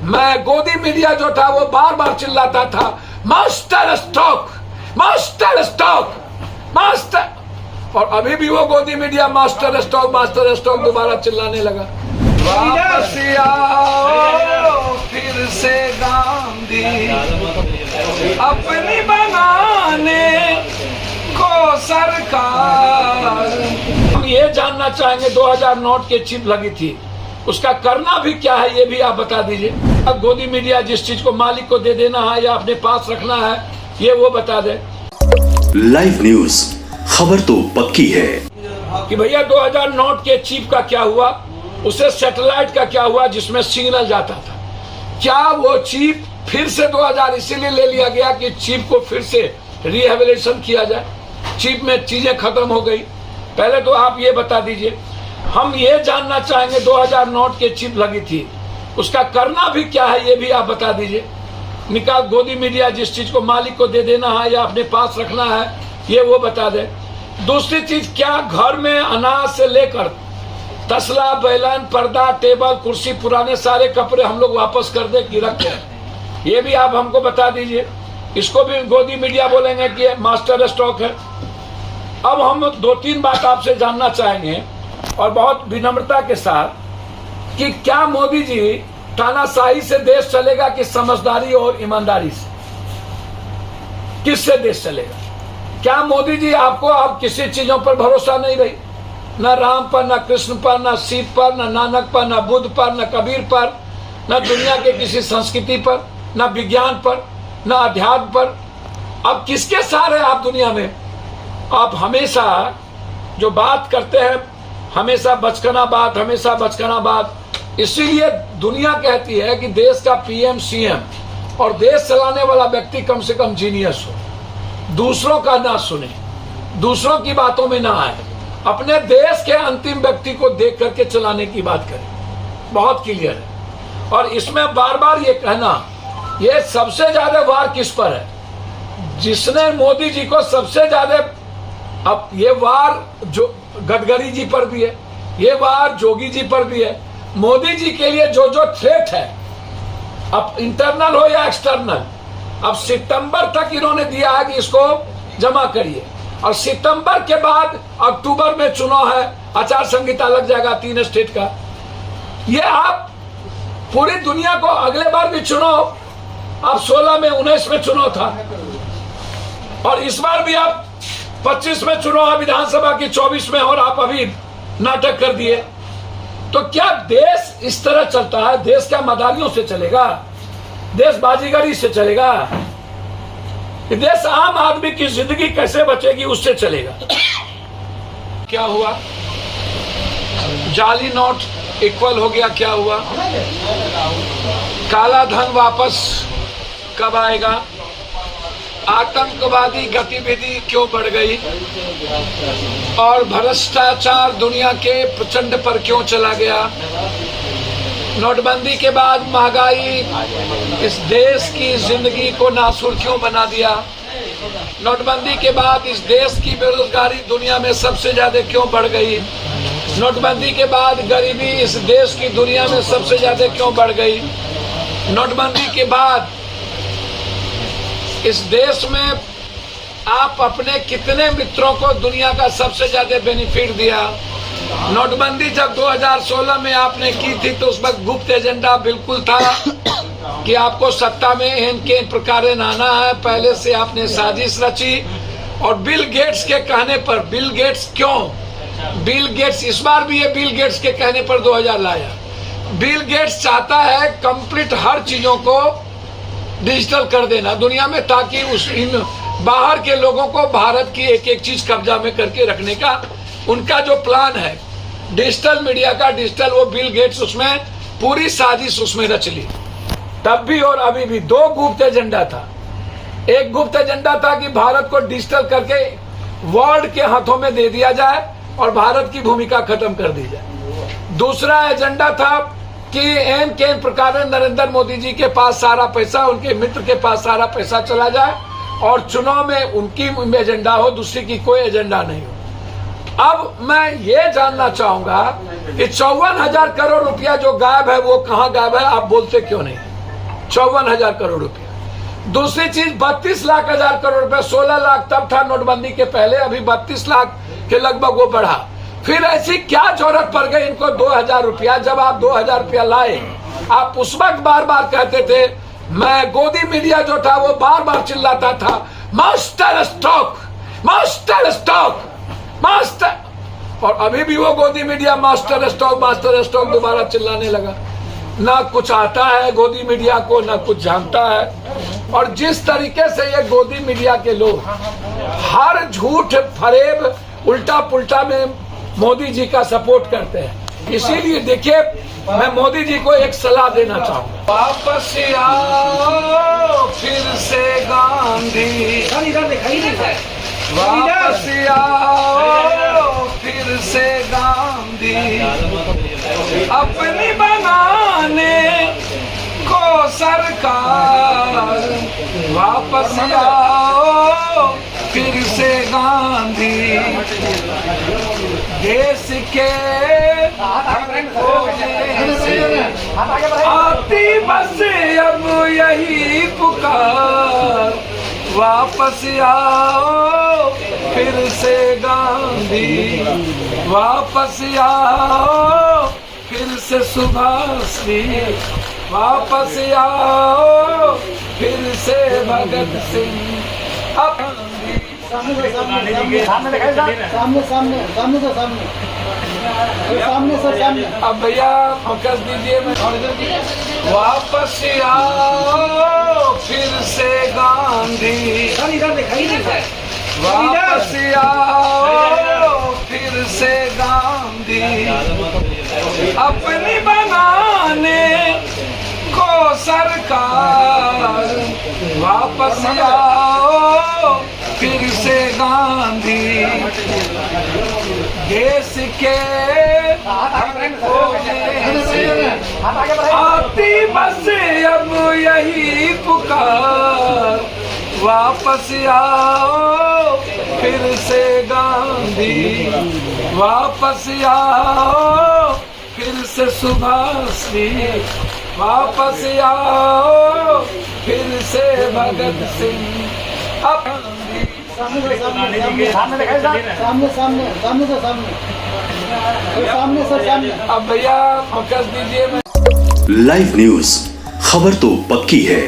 मैं गोदी मीडिया जो था वो बार बार चिल्लाता था master stroke, master stroke, master, और अभी भी वो गोदी मीडिया मास्टर स्ट्रोक दोबारा चिल्लाने लगा। वापस आओ फिर से गांधी अपनी बनाने को सरकार। हम ये जानना चाहेंगे 2000 नोट के चिप लगी थी, उसका करना भी क्या है ये भी आप बता दीजिए। अब गोदी मीडिया जिस चीज को मालिक को दे देना है या अपने पास रखना है ये वो बता दे। लाइव न्यूज, खबर तो पक्की है कि भैया 2000 नोट के चिप का क्या हुआ, उसे सैटेलाइट का क्या हुआ जिसमें सिग्नल जाता था। क्या वो चिप फिर से 2000 इसीलिए ले लिया गया कि चिप को फिर से रिहेबिलिटेशन किया जाए, चिप में चीजें खत्म हो गई। पहले तो आप ये बता दीजिए। हम ये जानना चाहेंगे 2000 नोट के चिप लगी थी, उसका करना भी क्या है ये भी आप बता दीजिए। निकाल गोदी मीडिया जिस चीज को मालिक को दे देना है या अपने पास रखना है ये वो बता दे। दूसरी चीज, क्या घर में अनाज से लेकर तसला, बैलन, पर्दा, टेबल, कुर्सी, पुराने सारे कपड़े हम लोग वापस कर दे कि रख दें, ये भी आप हमको बता दीजिए। इसको भी गोदी मीडिया बोलेंगे कि मास्टर स्टॉक है। अब हम 2-3 बात आपसे जानना चाहेंगे और बहुत विनम्रता के साथ कि क्या मोदी जी तानाशाही से देश चलेगा कि समझदारी और ईमानदारी से, किससे देश चलेगा? क्या मोदी जी आपको अब किसी चीजों पर भरोसा नहीं रही, न राम पर, न कृष्ण पर, न शिव पर, न नानक पर, न बुद्ध पर, न कबीर पर, न दुनिया के किसी संस्कृति पर, न विज्ञान पर, न अध्यात्म पर? अब किसके सहारे आप दुनिया में? आप हमेशा जो बात करते हैं हमेशा बचकाना बात, हमेशा बचकाना बात। इसीलिए दुनिया कहती है कि देश का पीएम, सीएम और देश चलाने वाला व्यक्ति कम से कम जीनियस हो, दूसरों का ना सुने, दूसरों की बातों में ना आए, अपने देश के अंतिम व्यक्ति को देख करके चलाने की बात करें। बहुत क्लियर है। और इसमें बार बार ये कहना, ये सबसे ज्यादा वार किस पर है? जिसने मोदी जी को सबसे ज्यादा, अब ये वार जो गडकरी जी पर भी है, ये वार जोगी जी पर भी है। मोदी जी के लिए जो जो थ्रेट है, अब इंटरनल हो या एक्सटर्नल, अब सितंबर तक इन्होंने दिया है कि इसको जमा करिए, और सितंबर के बाद अक्टूबर में चुनाव है, आचार संहिता लग जाएगा 3 स्टेट का। ये आप पूरी दुनिया को अगले बार भी चुनाव, अब 16 में, 19 में चुनाव था, और इस बार भी आप 25 में चुनाव है विधानसभा की, 24 में, और आप अभी नाटक कर दिए। तो क्या देश इस तरह चलता है? देश क्या मदारियों से चलेगा? देश बाजीगरी से चलेगा? देश आम आदमी की जिंदगी कैसे बचेगी उससे चलेगा? क्या हुआ? जाली नोट इक्वल हो गया, क्या हुआ? काला धन वापस कब आएगा? आतंकवादी गतिविधि क्यों बढ़ गई? और भ्रष्टाचार दुनिया के प्रचंड पर क्यों चला गया? नोटबंदी के बाद महंगाई इस देश की जिंदगी को नासुर क्यों बना दिया? नोटबंदी के बाद इस देश की बेरोजगारी दुनिया में सबसे ज्यादा क्यों बढ़ गई? नोटबंदी के बाद गरीबी इस देश की दुनिया में सबसे ज्यादा क्यों बढ़ गई? नोटबंदी के बाद इस देश में आप अपने कितने मित्रों को दुनिया का सबसे ज्यादा बेनिफिट दिया? नोटबंदी जब 2016 में आपने की थी तो उस वक्त गुप्त एजेंडा बिल्कुल था कि आपको सत्ता में इनके प्रकार आना है। पहले से आपने साजिश रची, और बिल गेट्स के कहने पर, बिल गेट्स क्यों? बिल गेट्स इस बार भी ये बिल गेट्स के कहने पर 2000 लाया। बिल गेट्स चाहता है कंप्लीट हर चीजों को डिजिटल कर देना दुनिया में, ताकि उस इन बाहर के लोगों को भारत की एक एक चीज कब्जा में करके रखने का उनका जो प्लान है, डिजिटल मीडिया का, डिजिटल, वो बिल गेट्स उसमें पूरी साजिश उसमें रच ली। तब भी और अभी भी 2 गुप्त एजेंडा था। एक गुप्त एजेंडा था कि भारत को डिजिटल करके वर्ल्ड के हाथों में दे दिया जाए और भारत की भूमिका खत्म कर दी जाए। दूसरा एजेंडा था कि के प्रकार नरेंद्र मोदी जी के पास सारा पैसा, उनके मित्र के पास सारा पैसा चला जाए और चुनाव में उनकी एजेंडा हो, दूसरी की कोई एजेंडा नहीं हो। अब मैं ये जानना चाहूंगा कि 54,000 करोड़ रुपया जो गायब है वो कहाँ गायब है? आप बोलते क्यों नहीं? 54,000 करोड़ रुपया। दूसरी चीज 32 लाख हजार करोड़ रुपया, 16 लाख तब था नोटबंदी के पहले, अभी 32 लाख के लगभग वो बढ़ा। फिर ऐसी क्या जरूरत पड़ गई इनको 2,000 रुपया? जब आप 2,000 रुपया लाए, आप उस वक्त बार बार कहते थे, मैं गोदी मीडिया जो था वो बार बार चिल्लाता था, master stroke, master stroke, master, और अभी भी वो गोदी मीडिया मास्टर स्ट्रोक दोबारा चिल्लाने लगा। ना कुछ आता है गोदी मीडिया को, ना कुछ जानता है। और जिस तरीके से ये गोदी मीडिया के लोग हर झूठ फरेब उल्टा पुल्टा में मोदी जी का सपोर्ट करते हैं, इसीलिए देखिए मैं मोदी जी को एक सलाह देना चाहूंगा, वापस आओ फिर से गांधी, वापस आओ फिर से गांधी, अपनी बनाने को सरकार, वापस आओ फिर से गांधी, देश के आती बस अब यही पुकार, वापस आओ फिर से गांधी, वापस आओ फिर से सुभाष जी, वापस आओ फिर से भगत सिंह। अब सामने से सामने अब भैया मकस दीजिए, मैं वापस आओ फिर से गांधी, वापस आओ फिर से गांधी, अपनी बनाने को सरकार, वापस आओ फिर से गांधी, देश के आती बस अब यही पुकार, वापस आओ फिर से गांधी, वापस आओ फिर से सुभाष जी, वापस आओ फिर से भगत सिंह। अब सामने अब भैया मकस दीजिए, मैं लाइव न्यूज, खबर तो पक्की है।